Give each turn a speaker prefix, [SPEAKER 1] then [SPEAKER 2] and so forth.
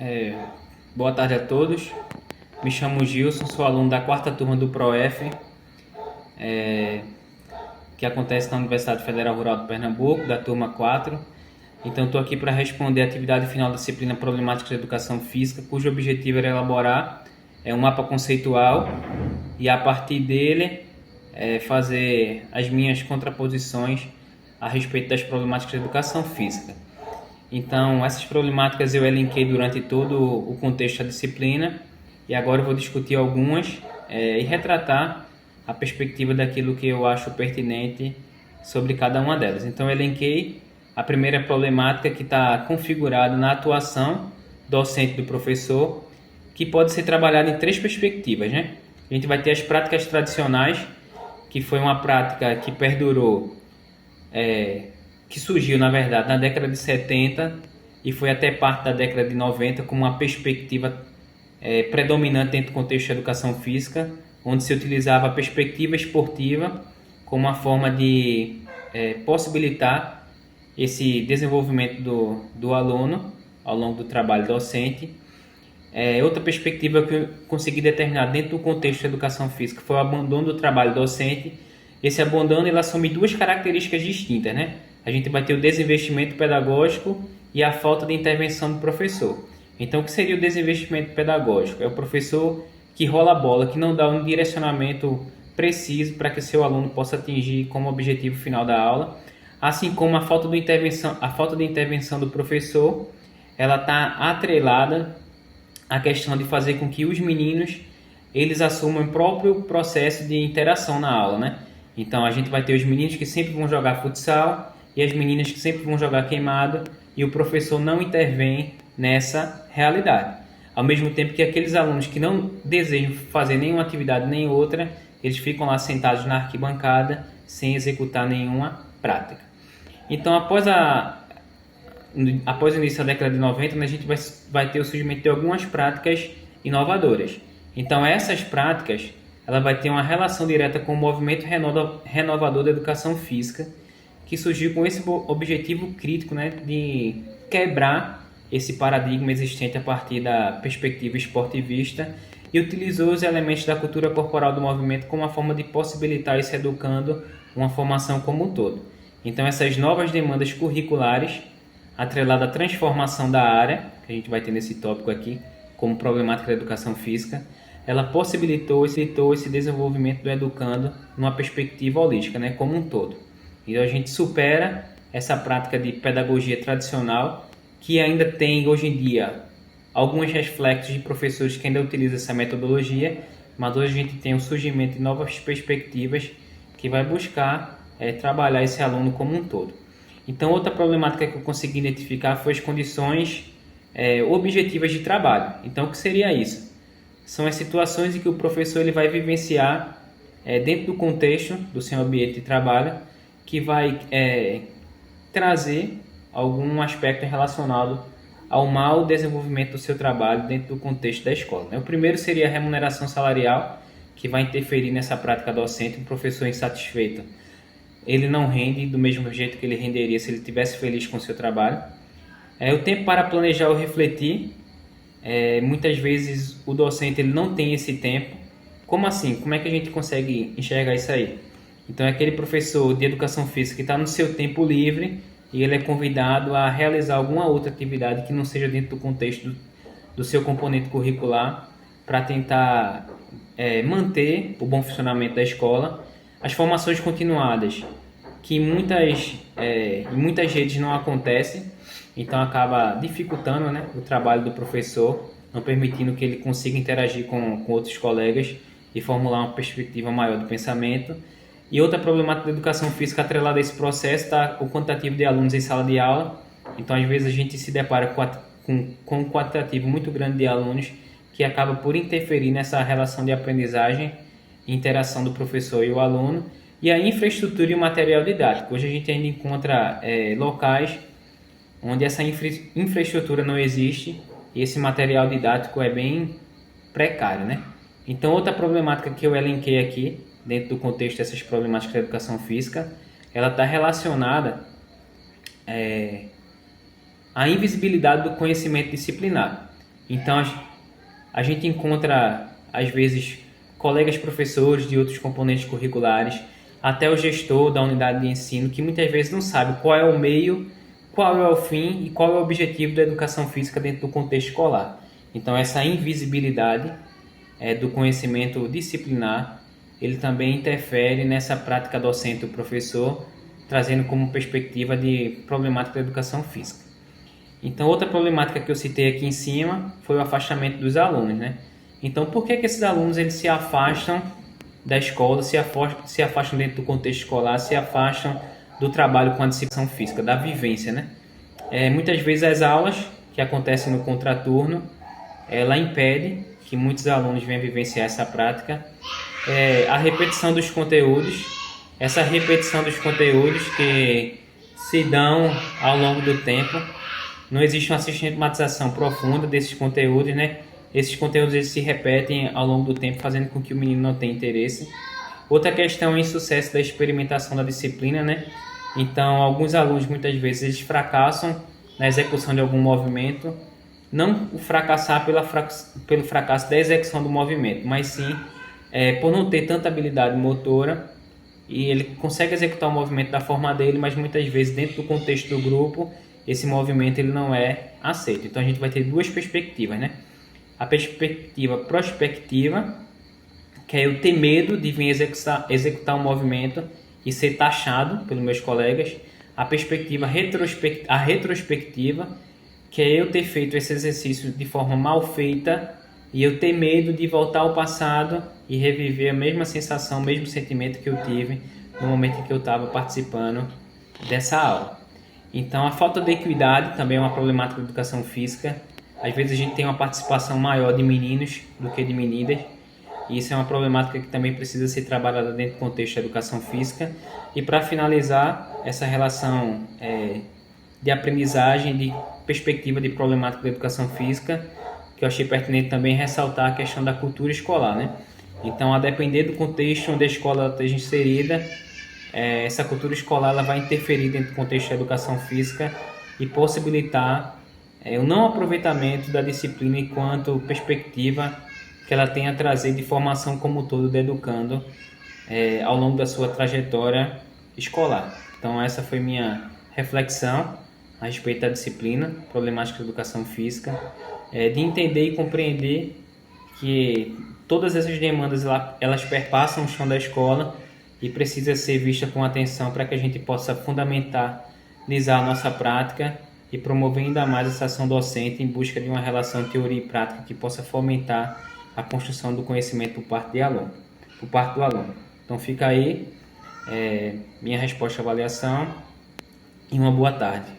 [SPEAKER 1] É, Boa tarde a todos. Me chamo Gilson, sou aluno da quarta turma do ProF, que acontece na Universidade Federal Rural de Pernambuco, da turma 4. Então, estou aqui para responder a atividade final da disciplina Problemáticas da Educação Física, cujo objetivo era elaborar um mapa conceitual e, a partir dele, fazer as minhas contraposições a respeito das problemáticas da educação física. Então, essas problemáticas eu elenquei durante todo o contexto da disciplina e agora eu vou discutir algumas e retratar a perspectiva daquilo que eu acho pertinente sobre cada uma delas. Então, eu elenquei a primeira problemática, que está configurada na atuação docente do professor, que pode ser trabalhada em três perspectivas, né? A gente vai ter as práticas tradicionais, que foi uma prática que perdurou, que surgiu, na verdade, na década de 70 e foi até parte da década de 90 como uma perspectiva predominante dentro do contexto da educação física, onde se utilizava a perspectiva esportiva como uma forma de possibilitar esse desenvolvimento do aluno ao longo do trabalho docente. Outra perspectiva que eu consegui determinar dentro do contexto da educação física foi o abandono do trabalho docente. Esse abandono ele assume duas características distintas, né? A gente vai ter o desinvestimento pedagógico e a falta de intervenção do professor. Então, o que seria o desinvestimento pedagógico? É o professor que rola a bola, que não dá um direcionamento preciso para que seu aluno possa atingir como objetivo final da aula, assim como a falta de intervenção do professor, ela está atrelada à questão de fazer com que os meninos eles assumam o próprio processo de interação na aula, né? Então a gente vai ter os meninos que sempre vão jogar futsal e as meninas que sempre vão jogar queimado, e o professor não intervém nessa realidade. Ao mesmo tempo que aqueles alunos que não desejam fazer nenhuma atividade nem outra, eles ficam lá sentados na arquibancada sem executar nenhuma prática. Então, após o início da década de 90, a gente vai ter o surgimento de algumas práticas inovadoras. Então, essas práticas ela vai ter uma relação direta com o movimento renovador da educação física, que surgiu com esse objetivo crítico, né, de quebrar esse paradigma existente a partir da perspectiva esportivista, e utilizou os elementos da cultura corporal do movimento como uma forma de possibilitar esse educando uma formação como um todo. Então, essas novas demandas curriculares, atrelada à transformação da área, que a gente vai ter nesse tópico aqui, como problemática da educação física, ela possibilitou esse desenvolvimento do educando numa perspectiva holística, né, como um todo. Então a gente supera essa prática de pedagogia tradicional, que ainda tem hoje em dia alguns reflexos de professores que ainda utilizam essa metodologia, mas hoje a gente tem o surgimento de novas perspectivas que vai buscar trabalhar esse aluno como um todo. Então, outra problemática que eu consegui identificar foi as condições objetivas de trabalho. Então, o que seria isso? São as situações em que o professor ele vai vivenciar dentro do contexto do seu ambiente de trabalho, que vai trazer algum aspecto relacionado ao mau desenvolvimento do seu trabalho dentro do contexto da escola, né? O primeiro seria a remuneração salarial, que vai interferir nessa prática docente. Um professor insatisfeito, ele não rende do mesmo jeito que ele renderia se ele estivesse feliz com o seu trabalho. O tempo para planejar ou refletir, muitas vezes o docente ele não tem esse tempo. Como assim? Como é que a gente consegue enxergar isso aí? Então é aquele professor de educação física que está no seu tempo livre e ele é convidado a realizar alguma outra atividade que não seja dentro do contexto do seu componente curricular, para tentar manter o bom funcionamento da escola. As formações continuadas, que em muitas redes não acontecem, então acaba dificultando, né, o trabalho do professor, não permitindo que ele consiga interagir com outros colegas e formular uma perspectiva maior do pensamento. E outra problemática da educação física atrelada a esse processo está o quantitativo de alunos em sala de aula. Então, às vezes, a gente se depara com um quantitativo muito grande de alunos, que acaba por interferir nessa relação de aprendizagem e interação do professor e o aluno. E a infraestrutura e o material didático. Hoje a gente ainda encontra locais onde essa infraestrutura não existe e esse material didático é bem precário, né? Então, outra problemática que eu elenquei aqui, dentro do contexto dessas problemáticas da educação física, ela está relacionada à invisibilidade do conhecimento disciplinar. Então a gente encontra, às vezes, colegas professores de outros componentes curriculares, até o gestor da unidade de ensino, que muitas vezes não sabe qual é o meio, qual é o fim e qual é o objetivo da educação física dentro do contexto escolar. Então essa invisibilidade do conhecimento disciplinar, ele também interfere nessa prática docente do professor, trazendo como perspectiva de problemática da educação física. Então, outra problemática que eu citei aqui em cima foi o afastamento dos alunos, né? Então, por que esses alunos eles se afastam da escola, se afastam dentro do contexto escolar, se afastam do trabalho com a disciplina física, da vivência, né? Muitas vezes as aulas que acontecem no contraturno, ela impede que muitos alunos venham vivenciar essa prática. A repetição dos conteúdos, essa repetição dos conteúdos que se dão ao longo do tempo, não existe uma sistematização profunda desses conteúdos, né? Esses conteúdos eles se repetem ao longo do tempo, fazendo com que o menino não tenha interesse. Outra questão é o insucesso da experimentação da disciplina, né? Então, alguns alunos muitas vezes eles fracassam na execução de algum movimento, não o fracassar pelo fracasso da execução do movimento, mas sim por não ter tanta habilidade motora, e ele consegue executar o movimento da forma dele, mas muitas vezes dentro do contexto do grupo esse movimento ele não é aceito. Então a gente vai ter duas perspectivas, né? A perspectiva prospectiva, que é eu ter medo de vir executar um movimento e ser taxado pelos meus colegas. A perspectiva retrospectiva, que é eu ter feito esse exercício de forma mal feita e eu ter medo de voltar ao passado e reviver a mesma sensação, o mesmo sentimento que eu tive no momento em que eu estava participando dessa aula. Então, a falta de equidade também é uma problemática da educação física. Às vezes a gente tem uma participação maior de meninos do que de meninas, e isso é uma problemática que também precisa ser trabalhada dentro do contexto da educação física. E para finalizar, essa relação de aprendizagem, de perspectiva de problemática da educação física, que eu achei pertinente também ressaltar a questão da cultura escolar, né? Então, a depender do contexto onde a escola esteja inserida, essa cultura escolar ela vai interferir dentro do contexto da educação física e possibilitar o não aproveitamento da disciplina enquanto perspectiva que ela tem a trazer de formação como um todo do educando ao longo da sua trajetória escolar. Então essa foi minha reflexão a respeito da disciplina, problemática da educação física, de entender e compreender que todas essas demandas elas perpassam o chão da escola e precisa ser vista com atenção para que a gente possa fundamentalizar a nossa prática e promover ainda mais essa ação docente em busca de uma relação teoria e prática que possa fomentar a construção do conhecimento por parte do aluno. Então fica aí minha resposta à avaliação e uma boa tarde.